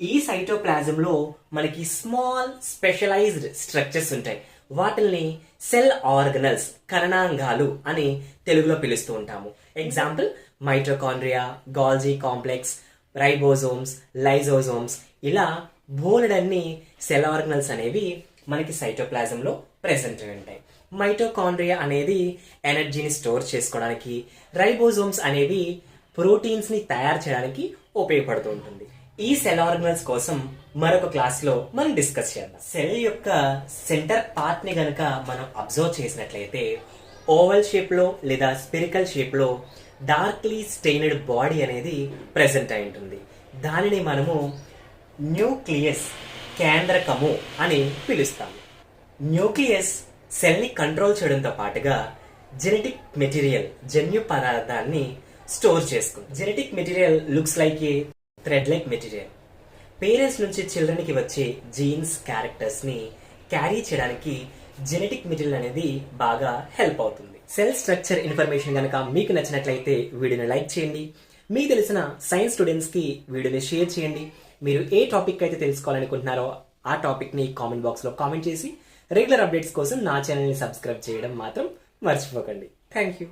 ఈ సైటోప్లాజంలో మనకి small specialised structures ఉంటాయి. వాటిల్ని సెల్ ఆర్గనల్స్, కణాంగాలు అని తెలుగులో పిలుస్తూ ఉంటాము. Example mitochondria, Golgi complex, ribosomes, lysosomes, ఇలా బోలెడన్ని సెల్ ఆర్గనల్స్ అనేవి మనకి సైటోప్లాజంలో ప్రెసెంట్ అయి ఉంటాయి. మైటోకాండ్రియా అనేది ఎనర్జీని స్టోర్ చేసుకోవడానికి, రైబోజోమ్స్ అనేవి ప్రోటీన్స్ ని తయారు చేయడానికి ఉపయోగపడుతూ ఉంటుంది. ఈ సెల్ ఆర్గనల్స్ కోసం మరొక క్లాస్ లో మనం డిస్కస్ చేద్దాం. సెల్ యొక్క సెంటర్ పార్ట్ ని గనక మనం అబ్జర్వ్ చేసినట్లయితే ఓవల్ షేప్ లో లేదా స్పిరికల్ షేప్ లో డార్క్లీ స్టెయిన్డ్ బాడీ అనేది ప్రెసెంట్ అయి ఉంటుంది. దానిని మనము న్యూక్లియస్, కేంద్రకము అని పిలుస్తాము. న్యూక్లియస్ సెల్ ని కంట్రోల్ చేయడంతో పాటుగా జెనెటిక్ మెటీరియల్, జన్యు పదార్థాన్ని స్టోర్ చేసుకుంది. జెనెటిక్ మెటీరియల్ లుక్స్ లైక్ ఏ థ్రెడ్ లైక్ మెటీరియల్. పేరెంట్స్ నుంచి చిల్డ్రన్ కి వచ్చే జీన్స్, క్యారెక్టర్స్ ని క్యారీ చేయడానికి జెనెటిక్ మెటీరియల్ అనేది బాగా హెల్ప్ అవుతుంది. సెల్ స్ట్రక్చర్ ఇన్ఫర్మేషన్ కనుక మీకు నచ్చినట్లయితే వీడియోని లైక్ చేయండి. మీకు తెలిసిన సైన్స్ స్టూడెంట్స్ కి వీడియోని షేర్ చేయండి. మీరు ఏ టాపిక్ అయితే తెలుసుకోవాలనుకుంటున్నారో ఆ టాపిక్ ని కామెంట్ బాక్స్ లో కామెంట్ చేసి రెగ్యులర్ అప్డేట్స్ కోసం నా ఛానల్ ని సబ్స్క్రైబ్ చేయడం మాత్రం మర్చిపోకండి. Thank you.